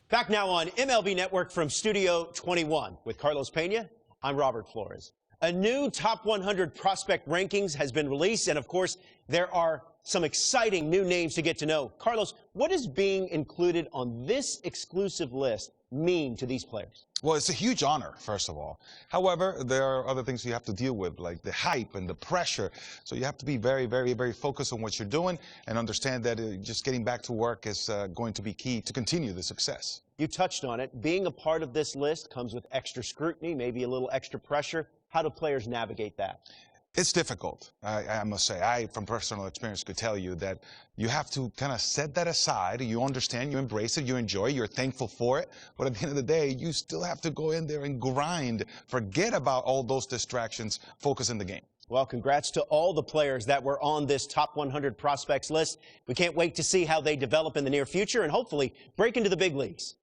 Back now on MLB Network from Studio 21 with Carlos Pena. I'm Robert Flores. A new Top 100 prospect rankings has been released, and of course, there are some exciting new names to get to know. Carlos, what does being included on this exclusive list mean to these players? Well, it's a huge honor, first of all. However, there are other things you have to deal with, like the hype and the pressure. So you have to be very, very, very focused on what you're doing and understand that just getting back to work is going to be key to continue the success. You touched on it. Being a part of this list comes with extra scrutiny, maybe a little extra pressure. How do players navigate that? It's difficult, I must say. I, from personal experience, could tell you that you have to kind of set that aside. You understand, you embrace it, you enjoy it, you're thankful for it. But at the end of the day, you still have to go in there and grind. Forget about all those distractions. Focus in the game. Well, congrats to all the players that were on this Top 100 prospects list. We can't wait to see how they develop in the near future and hopefully break into the big leagues.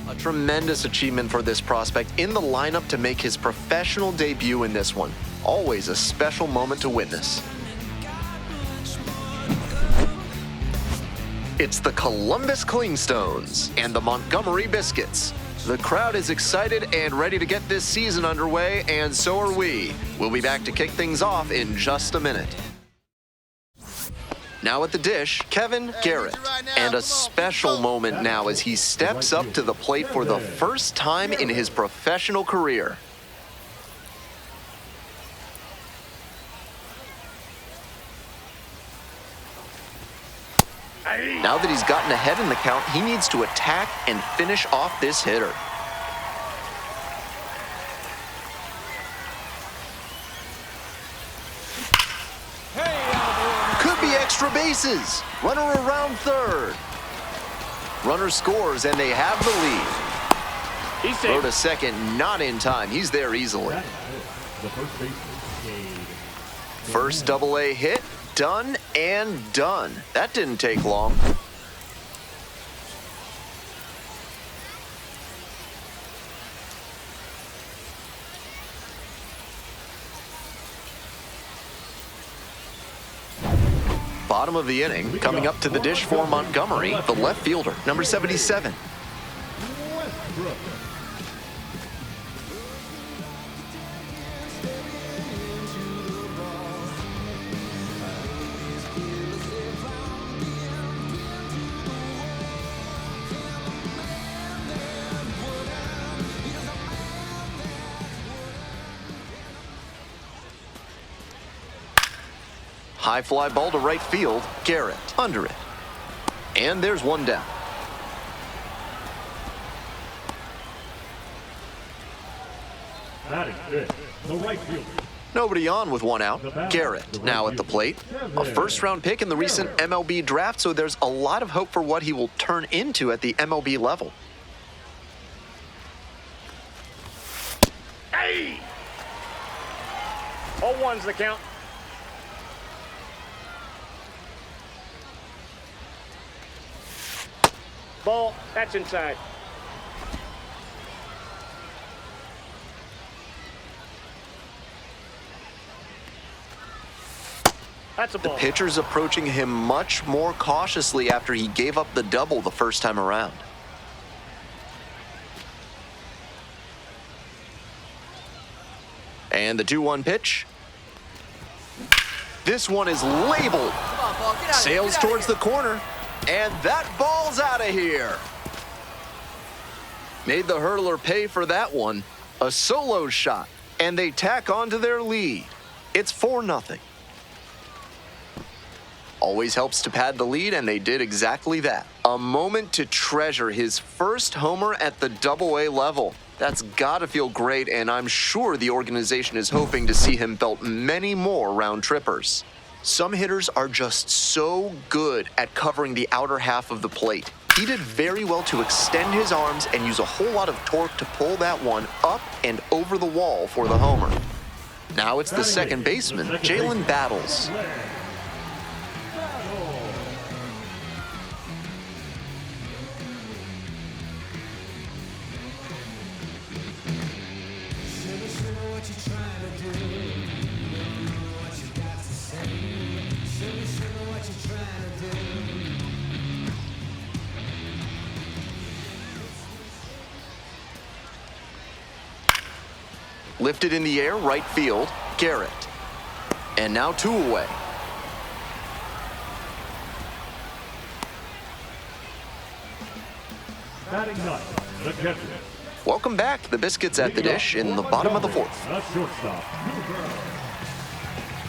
A tremendous achievement for this prospect in the lineup to make his professional debut in this one. Always a special moment to witness. It's the Columbus Clingstones and the Montgomery Biscuits. The crowd is excited and ready to get this season underway, and so are we. We'll be back to kick things off in just a minute. Now at the dish, Kevin Garrett. And a special moment now as he steps up to the plate for the first time in his professional career. Now that he's gotten ahead in the count, he needs to attack and finish off this hitter. Extra bases. Runner around third. Runner scores, and they have the lead. Throw to second, not in time. He's there easily. First double-A hit, done and done. That didn't take long. Bottom of the inning, coming up to the dish for Montgomery, the left fielder, number 77. High fly ball to right field. Garrett under it. And there's one down. That is good. The right fielder. Nobody on with one out. Garrett now at the plate. A first-round pick in the recent MLB draft, so there's a lot of hope for what he will turn into at the MLB level. Hey! 0-1's the count. Ball, that's inside. That's a ball. The pitcher's approaching him much more cautiously after he gave up the double the first time around. And the 2-1 pitch. This one is labeled. Sails towards the corner. And that ball's out of here. Made the hurdler pay for that one. A solo shot. And they tack on to their lead. It's 4-0. Always helps to pad the lead, and they did exactly that. A moment to treasure his first homer at the Double-A level. That's gotta feel great, and I'm sure the organization is hoping to see him belt many more round trippers. Some hitters are just so good at covering the outer half of the plate. He did very well to extend his arms and use a whole lot of torque to pull that one up and over the wall for the homer. Now it's the second baseman, Jalen Battles. Lifted in the air, right field, Garrett. And now 2 away. Batting ninth, the catcher. Welcome back. The Biscuits at the dish in the bottom of the 4th. The shortstop.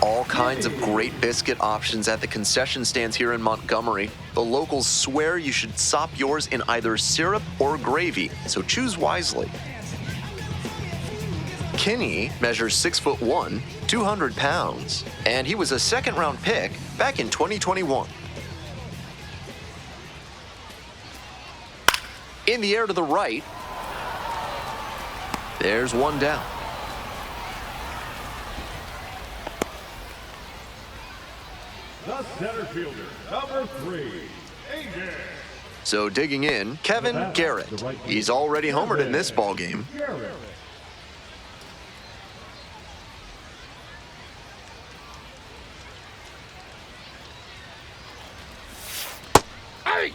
All kinds of great biscuit options at the concession stands here in Montgomery. The locals swear you should sop yours in either syrup or gravy, so choose wisely. Kinney measures 6'1", 200 pounds, and he was a second-round pick back in 2021. In the air to the right. There's one down. The center fielder, number 3, AJ. So digging in, Kevin Garrett. He's already homered in this ballgame. Garrett.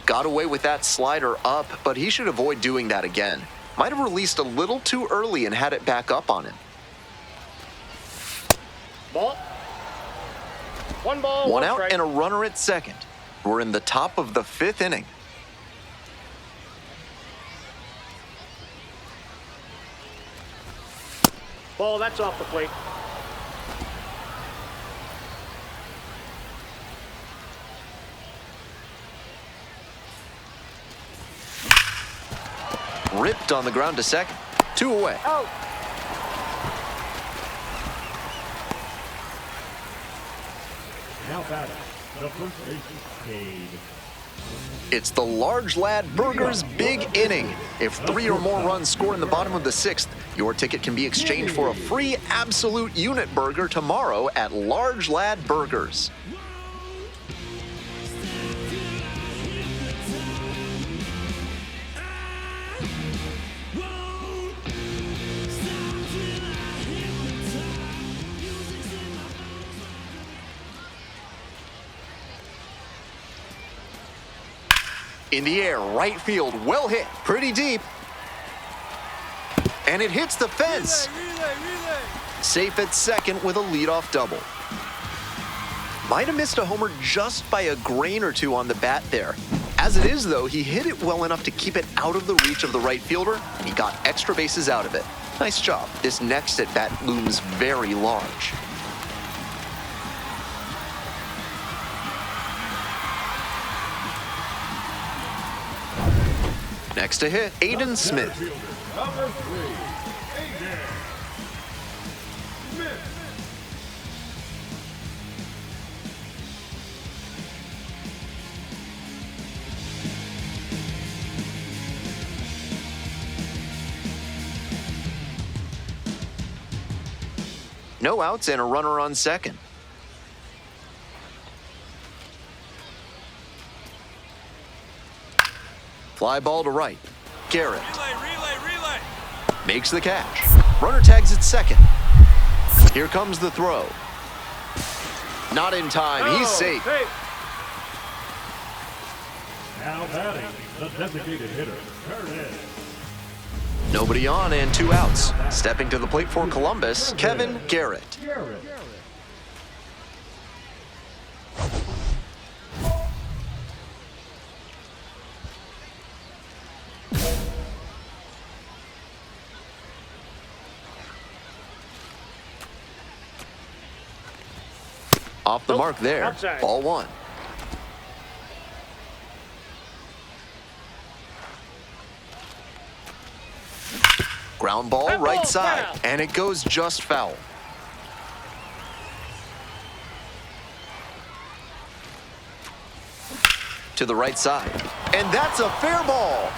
Got away with that slider up, but he should avoid doing that again. Might have released a little too early and had it back up on him. Ball. One ball, One out strike. and a runner at second. We're in the top of the 5th inning. Ball, that's off the plate. Ripped on the ground to second. 2 away. Out. Now batting, the first baseman, Cade. It's the Large Lad Burgers big inning. If 3 or more runs score in the bottom of the 6th, your ticket can be exchanged for a free absolute unit burger tomorrow at Large Lad Burgers. In the air, right field, well hit, pretty deep. And it hits the fence. Relay. Safe at second with a leadoff double. Might have missed a homer just by a grain or two on the bat there. As it is, though, he hit it well enough to keep it out of the reach of the right fielder, and he got extra bases out of it. Nice job. This next at bat looms very large. Next to hit, Aiden Smith. Number 3, AJ Smith. No outs and a runner on second. Fly ball to right. Garrett Relay. makes the catch. Runner tags at second. Here comes the throw. Not in time. He's safe. Now batting, the designated hitter, Garrett. Nobody on and 2 outs. Stepping to the plate for Columbus, Kevin Garrett. Off the mark there. Outside. Ball 1. Ground ball, That right ball's side, foul. and it goes just foul. To the right side, and that's a fair ball.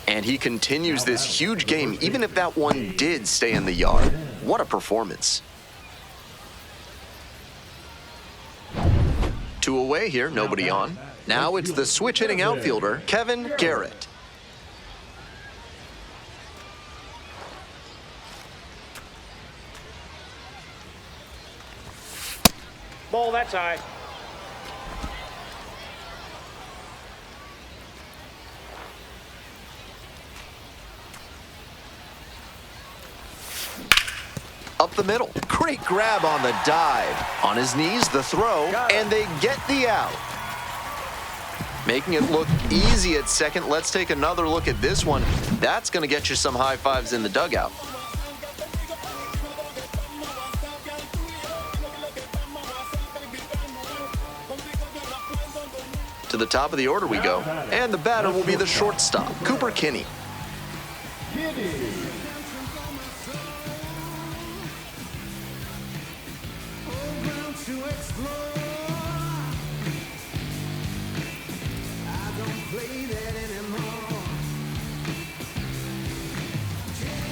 And he continues this huge game, even if that one did stay in the yard. What a performance. 2 away here, nobody on. Now it's the switch-hitting outfielder, Kevin Garrett. Ball, that's high. Up the middle. Great grab on the dive. On his knees, the throw, and they get the out. Making it look easy at second. Let's take another look at this one. That's going to get you some high fives in the dugout. To the top of the order we go, and the batter will be the shortstop, Cooper Kinney.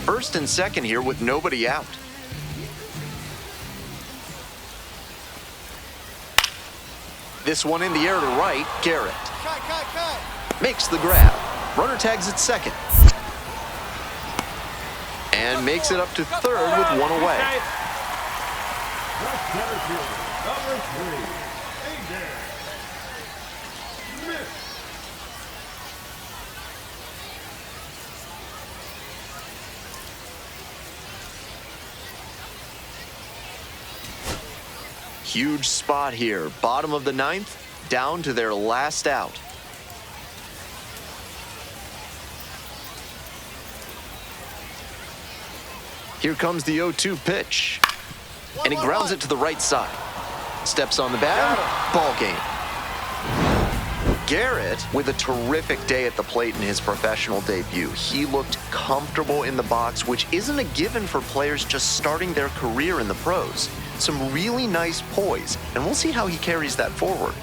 First and second here with nobody out. This one in the air to right, Garrett. Makes the grab. Runner tags at second. And makes it up to third with 1 away. Center fielder, number 3, A-Garrett. Miss. Huge spot here. Bottom of the 9th, down to their last out. Here comes the 0-2 pitch. And he grounds it to the right side. Steps on the bat. Ball game. Garrett with a terrific day at the plate in his professional debut. He looked comfortable in the box, which isn't a given for players just starting their career in the pros. Some really nice poise, and we'll see how he carries that forward.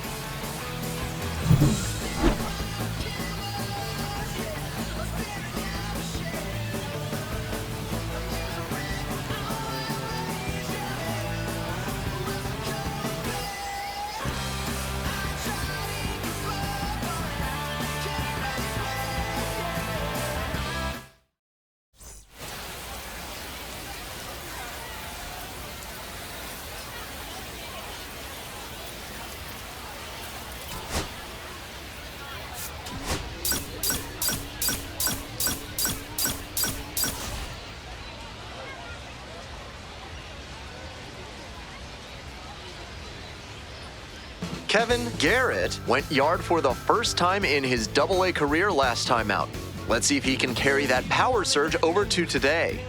Kevin Garrett went yard for the first time in his AA career last time out. Let's see if he can carry that power surge over to today.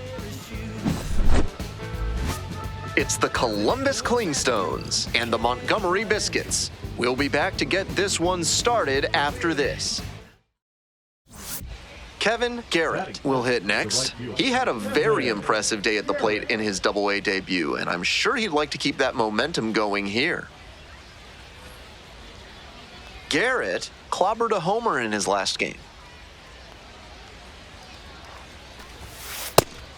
It's the Columbus Clingstones and the Montgomery Biscuits. We'll be back to get this one started after this. Kevin Garrett will hit next. He had a very impressive day at the plate in his AA debut, and I'm sure he'd like to keep that momentum going here. Garrett clobbered a homer in his last game.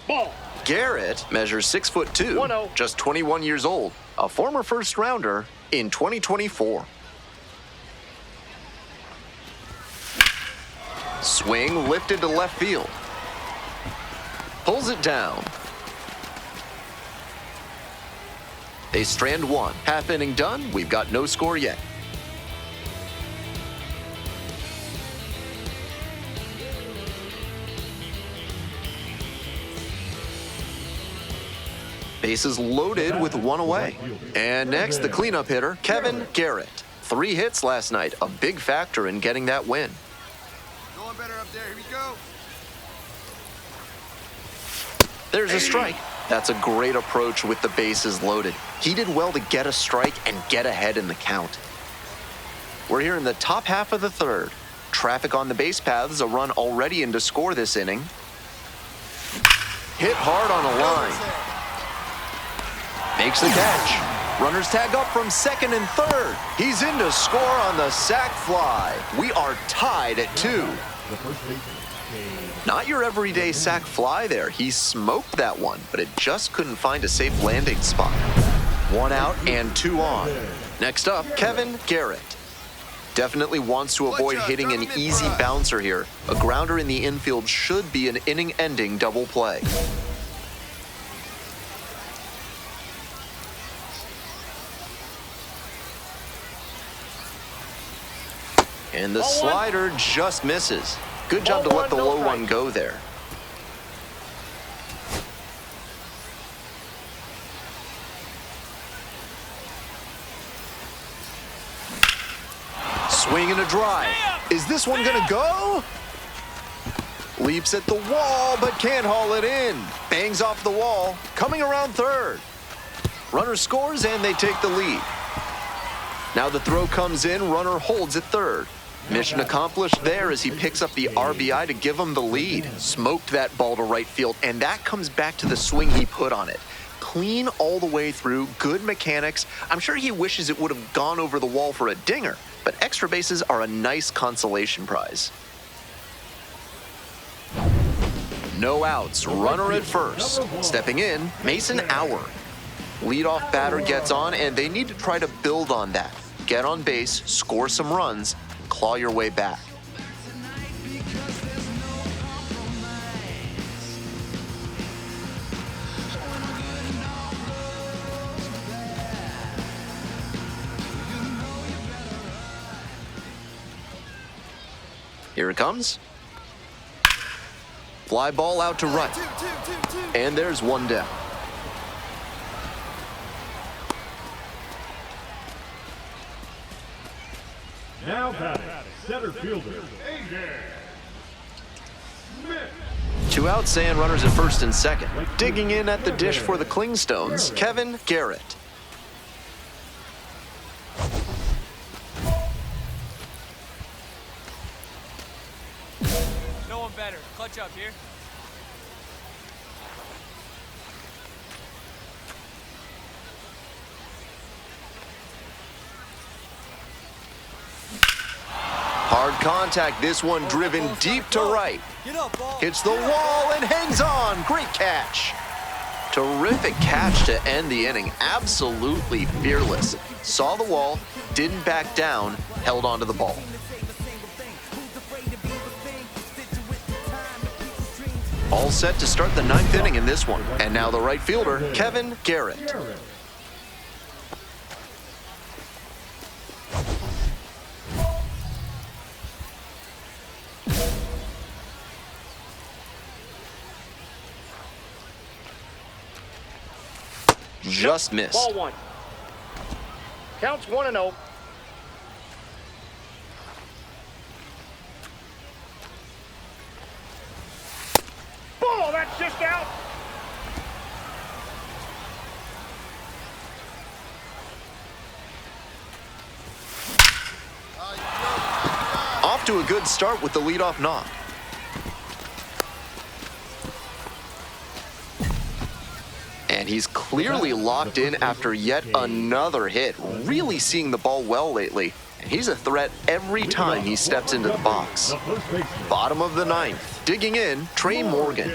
Ball. Garrett measures 6'2", 1-0. just 21 years old, a former first rounder in 2024. Swing lifted to left field. Pulls it down. They strand one. Half inning done. We've got no score yet. Bases loaded with one away. And next, the cleanup hitter, Kevin Garrett. 3 hits last night, a big factor in getting that win. Going better up there. Here we go. There's a strike. That's a great approach with the bases loaded. He did well to get a strike and get ahead in the count. We're here in the top half of the third. Traffic on the base paths, a run already in to score this inning. Hit hard on a line. Makes the catch. Runners tag up from second and third. He's in to score on the sac fly. We are tied at 2. Not your everyday sac fly there. He smoked that one, but it just couldn't find a safe landing spot. 1 out and 2 on. Next up, Kevin Garrett. Definitely wants to avoid hitting an easy bouncer here. A grounder in the infield should be an inning-ending double play. And the slider just misses. Good job to let the low one go there. Swing and a drive. Is this one gonna go? Leaps at the wall, but can't haul it in. Bangs off the wall, coming around third. Runner scores and they take the lead. Now the throw comes in, runner holds at third. Mission accomplished there as he picks up the RBI to give him the lead. Smoked that ball to right field, and that comes back to the swing he put on it. Clean all the way through, good mechanics. I'm sure he wishes it would have gone over the wall for a dinger, but extra bases are a nice consolation prize. No outs, runner at first. Stepping in, Mason Auer. Leadoff batter gets on, and they need to try to build on that. Get on base, score some runs, claw your way back. Here it comes. Fly ball out to right. And there's one down. Now batting, center fielder, AJ. 2 outs and runners at first and second. Digging in at the dish for the Clingstones, Kevin Garrett. No one better. Clutch up here. Hard contact, this one driven deep to right. Hits the wall and hangs on. Great catch. Terrific catch to end the inning. Absolutely fearless. Saw the wall, didn't back down, held onto the ball. All set to start the 9th inning in this one. And now the right fielder, Kevin Garrett. Just missed. Ball 1. Counts 1-0. Ball, that's just out. Off to a good start with the leadoff knock. And he's clearly locked in after yet another hit. Really seeing the ball well lately. And he's a threat every time he steps into the box. Bottom of the 9th. Digging in, Trey Morgan.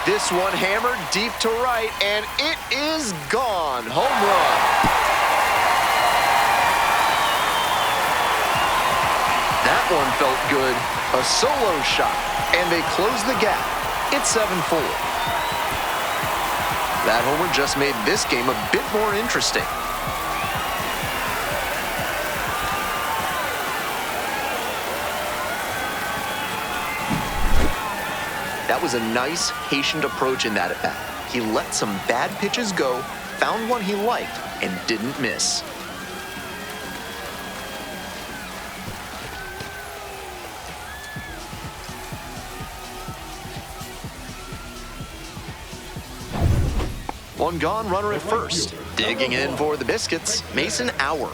This one hammered deep to right, and it is gone. Home run. That That one felt good. A solo shot, and they close the gap. It's 7-4. That homer just made this game a bit more interesting. That was a nice, patient approach in that at-bat. He let some bad pitches go, found one he liked, and didn't miss. One gone, runner at first. Digging in for the Biscuits, Mason Auer.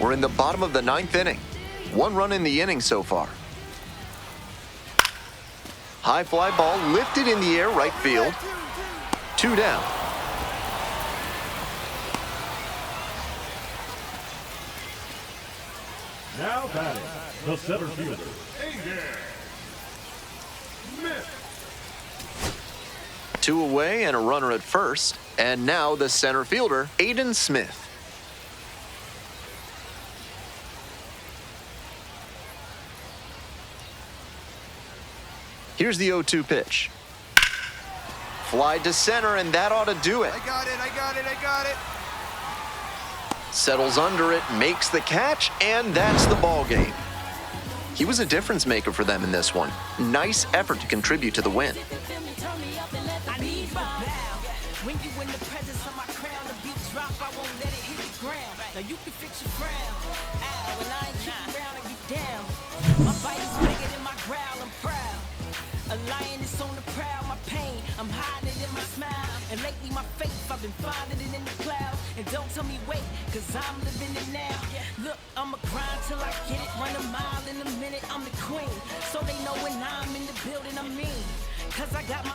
We're in the bottom of the 9th inning. 1 run in the inning so far. High fly ball lifted in the air, right field. 2 down. Now batting, the center fielder, Smith. 2 away and a runner at first. And now the center fielder, Aiden Smith. Here's the 0-2 pitch. Fly to center, and that ought to do it. I got it. Settles under it, makes the catch, and that's the ball game. He was a difference maker for them in this one. Nice effort to contribute to the win. A lion is on the prowl, my pain, I'm hiding it in my smile. And lately my faith, I've been finding it in the clouds. And don't tell me wait, cause I'm living it now. Look, I'ma grind till I get it, run a mile in a minute, I'm the queen. So they know when I'm in the building, I'm mean. Cause I got my